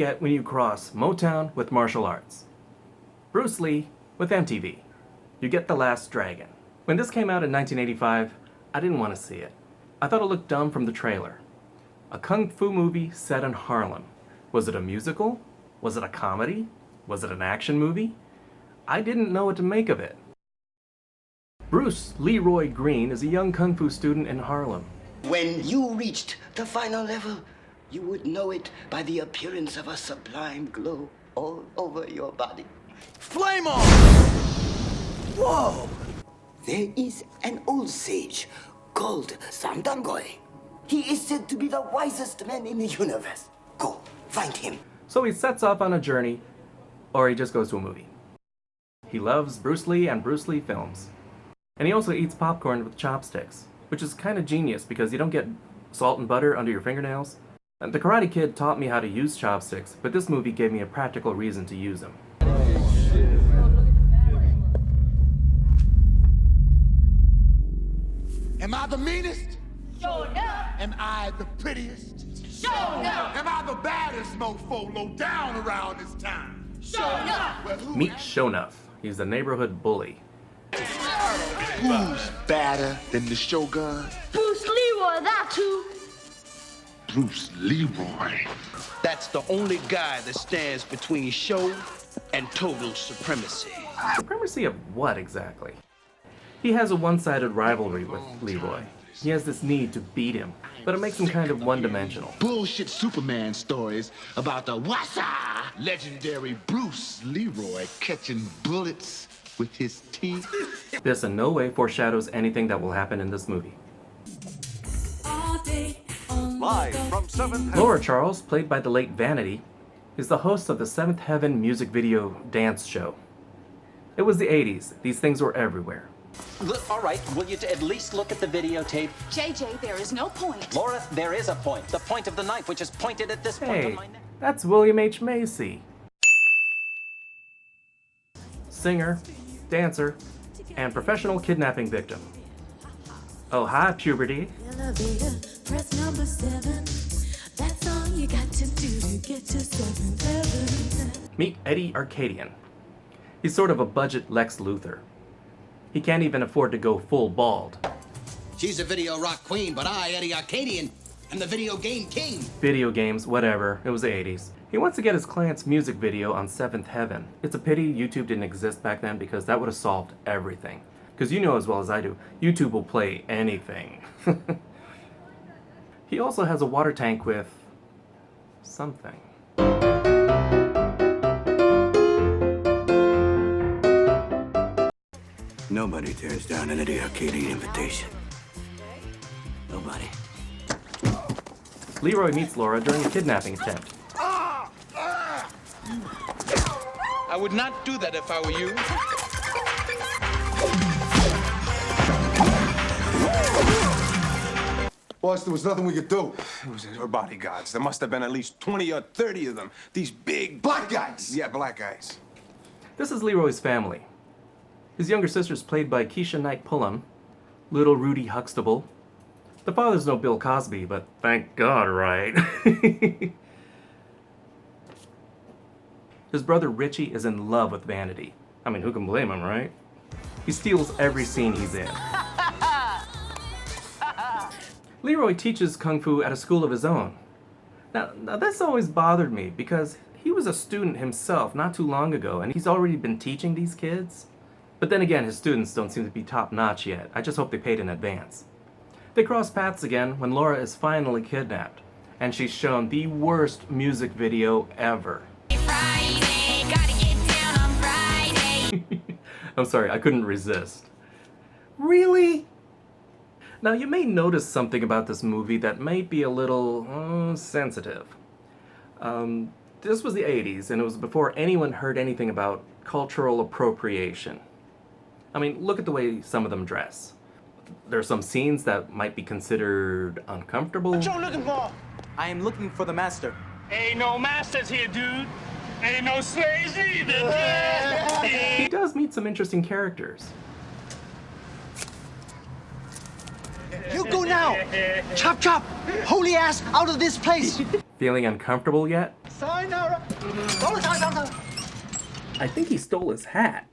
get when you cross Motown with martial arts. Bruce Lee with MTV. You get The Last Dragon. When this came out in 1985, I didn't want to see it. I thought it looked dumb from the trailer. A kung fu movie set in Harlem. Was it a musical? Was it a comedy? Was it an action movie? I didn't know what to make of it. Bruce Leroy Green is a young kung fu student in Harlem. When you reached the final level, you would know it by the appearance of a sublime glow all over your body. Flame on! Whoa! There is an old sage called Sandangoy. He is said to be the wisest man in the universe. Go, find him. So he sets off on a journey, or he just goes to a movie. He loves Bruce Lee and Bruce Lee films. And he also eats popcorn with chopsticks, which is kind of genius because you don't get salt and butter under your fingernails. And the Karate Kid taught me how to use chopsticks, but this movie gave me a practical reason to use them. Am I the meanest? Sho'nuff. Am I the prettiest? Sho'nuff. Am I the baddest mofo low down around this town? Sho'nuff. Well, who Meet sho'nuff. He's the neighborhood bully. Who's badder than the Shogun? Bruce Leroy, that too. Bruce Leroy. That's the only guy that stands between show and total supremacy. Supremacy of what exactly? He has a one-sided rivalry with Leroy. He has this need to beat him, but it makes him kind of one-dimensional. Bullshit Superman stories about the Wassa legendary Bruce Leroy catching bullets with his teeth. This in no way foreshadows anything that will happen in this movie. Live from 7th Heaven. Laura Charles, played by the late Vanity, is the host of the 7th Heaven music video dance show. It was the 80s. These things were everywhere. Look, all right, will you at least look at the videotape? JJ, there is no point. Laura, there is a point. The point of the knife, which is pointed at this point Hey, on my neck. that's William H Macy. Singer, dancer, and professional kidnapping victim. Oh, hi, puberty. Elevator, press number 7. That's all you got to do to get to 7th Heaven. Meet Eddie Arcadian. He's sort of a budget Lex Luthor. He can't even afford to go full bald. She's a video rock queen, but I, Eddie Arcadian, am the video game king. Video games, whatever. It was the 80s. He wants to get his client's music video on 7th Heaven. It's a pity YouTube didn't exist back then because that would have solved everything. Because you know as well as I do, YouTube will play anything. He also has a water tank with something. Nobody turns down an Eddie Arcadian invitation. Nobody. Leroy meets Laura during a kidnapping attempt. I would not do that if I were you. Boss, there was nothing we could do. It was her bodyguards. There must have been at least 20 or 30 of them. These big... Black guys. Yeah, black guys. This is Leroy's family. His younger sister's played by Keisha Knight Pulliam, little Rudy Huxtable. The father's no Bill Cosby, but thank God, right? His brother Richie is in love with Vanity. I mean, who can blame him, right? He steals every scene he's in. Leroy teaches Kung Fu at a school of his own. Now that's always bothered me because he was a student himself not too long ago and he's already been teaching these kids. But then again, his students don't seem to be top-notch yet. I just hope they paid in advance. They cross paths again when Laura is finally kidnapped, and she's shown the worst music video ever. Friday, gotta get down on Friday. I'm sorry, I couldn't resist. Really? Now, you may notice something about this movie that may be a little sensitive. This was the 80s, and it was before anyone heard anything about cultural appropriation. I mean, look at the way some of them dress. There are some scenes that might be considered uncomfortable. What you looking for? I am looking for the master. Ain't no masters here, dude. Ain't no slaves either. He does meet some interesting characters. You go now! Chop chop! Holy ass out of this place! Feeling uncomfortable yet? I think he stole his hat.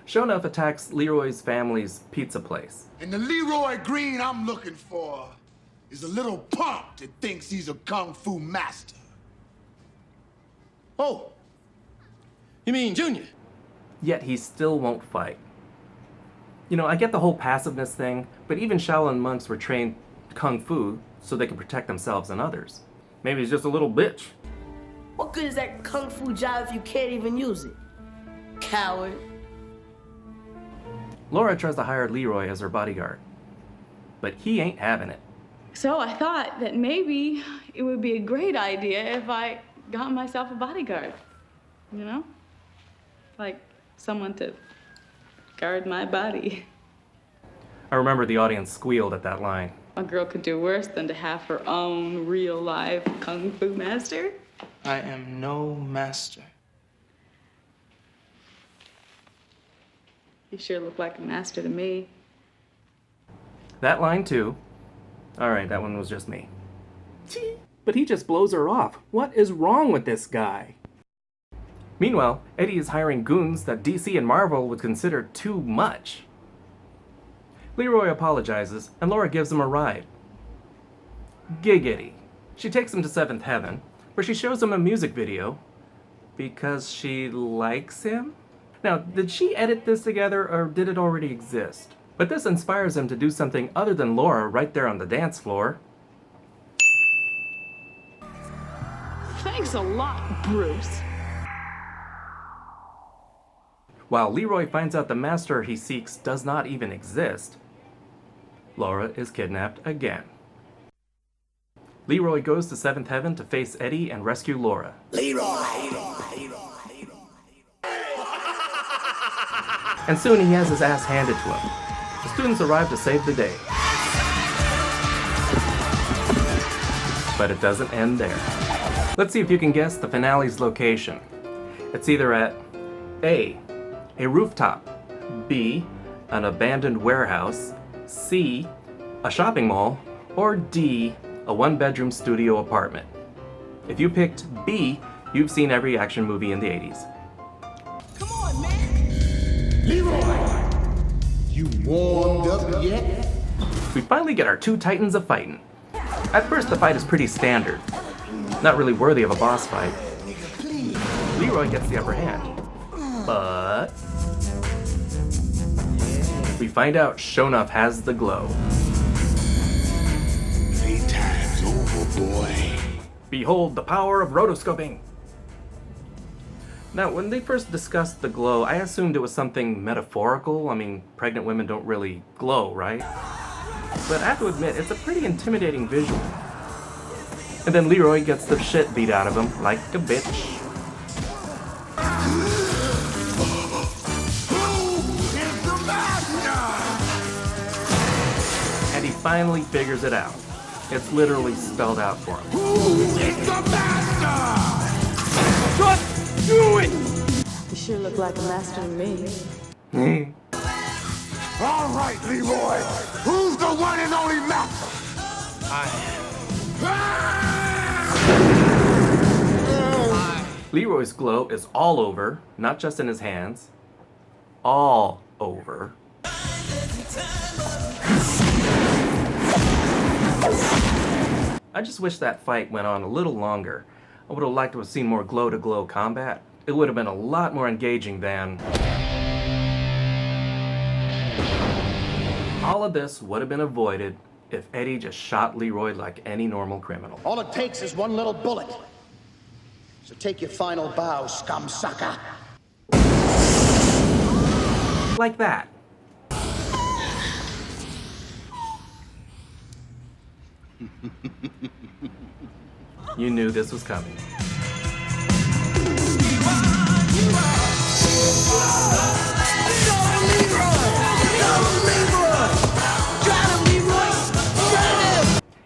Sho'nuff attacks Leroy's family's pizza place. And the Leroy Green I'm looking for is a little punk that thinks he's a kung fu master. Oh, you mean Junior? Yet he still won't fight. You know, I get the whole passiveness thing, but even Shaolin monks were trained kung fu so they could protect themselves and others. Maybe he's just a little bitch. What good is that kung fu job if you can't even use it? Coward. Laura tries to hire Leroy as her bodyguard, but he ain't having it. So I thought that maybe it would be a great idea if I got myself a bodyguard, you know? Like someone to guard my body. I remember the audience squealed at that line. A girl could do worse than to have her own real life kung fu master. I am no master. You sure look like a master to me. That line too. Alright, that one was just me. But he just blows her off. What is wrong with this guy? Meanwhile, Eddie is hiring goons that DC and Marvel would consider too much. Leroy apologizes, and Laura gives him a ride. Giggity. She takes him to 7th Heaven, where she shows him a music video because she likes him? Now, did she edit this together, or did it already exist? But this inspires him to do something other than Laura right there on the dance floor. Thanks a lot, Bruce. While Leroy finds out the master he seeks does not even exist, Laura is kidnapped again. Leroy goes to 7th Heaven to face Eddie and rescue Laura. And soon he has his ass handed to him. The students arrive to save the day. But it doesn't end there. Let's see if you can guess the finale's location. It's either at A, a rooftop, B, an abandoned warehouse, C, a shopping mall, or D, a one-bedroom studio apartment. If you picked B, you've seen every action movie in the 80s. Come on, man. Leroy! You warmed up yet? We finally get our two titans a fighting. At first the fight is pretty standard. Not really worthy of a boss fight. Leroy gets the upper hand. But we find out sho'nuff has the glow. Playtime's over, boy. Behold the power of rotoscoping! Now, when they first discussed the glow, I assumed it was something metaphorical. I mean, pregnant women don't really glow, right? But I have to admit, it's a pretty intimidating visual. And then Leroy gets the shit beat out of him like a bitch. And he finally figures it out. It's literally spelled out for him. Who is the master? Just do it! You sure look like a master to me. All right, Leroy. Who's the one and only master? I Leroy's glow is all over, not just in his hands. All over. I just wish that fight went on a little longer. I would have liked to have seen more glow-to-glow combat. It would have been a lot more engaging than... All of this would have been avoided if Eddie just shot Leroy like any normal criminal. All it takes is one little bullet. So take your final bow, scum sucker. Like that. You knew this was coming.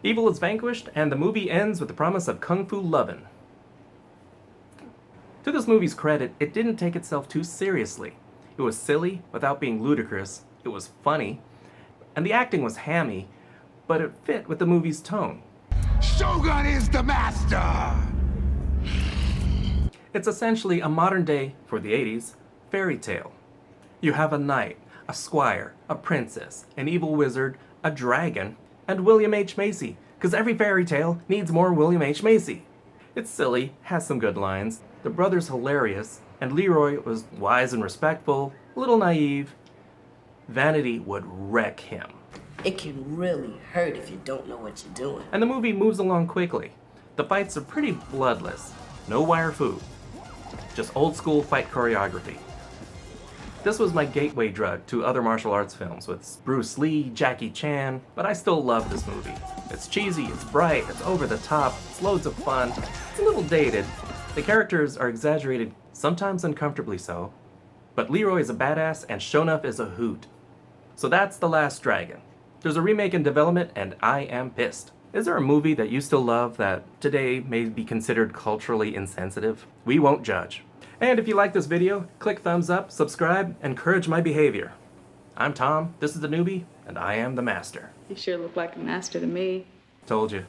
Evil is vanquished, and the movie ends with the promise of Kung Fu lovin'. To this movie's credit, it didn't take itself too seriously. It was silly without being ludicrous, it was funny, and the acting was hammy, but it fit with the movie's tone. Shogun is the master! It's essentially a modern-day, for the 80s, fairy tale. You have a knight, a squire, a princess, an evil wizard, a dragon, and William H Macy, because every fairy tale needs more William H Macy. It's silly, has some good lines, the brother's hilarious, and Leroy was wise and respectful, a little naive. Vanity would wreck him. It can really hurt if you don't know what you're doing. And the movie moves along quickly. The fights are pretty bloodless, no wire fu, just old school fight choreography. This was my gateway drug to other martial arts films with Bruce Lee, Jackie Chan, but I still love this movie. It's cheesy, it's bright, it's over the top, it's loads of fun, it's a little dated. The characters are exaggerated, sometimes uncomfortably so, but Leroy is a badass and sho'nuff is a hoot. So that's The Last Dragon. There's a remake in development and I am pissed. Is there a movie that you still love that today may be considered culturally insensitive? We won't judge. And if you like this video, click thumbs up, subscribe, encourage my behavior. I'm Tom, this is the newbie, and I am the master. You sure look like a master to me. Told you.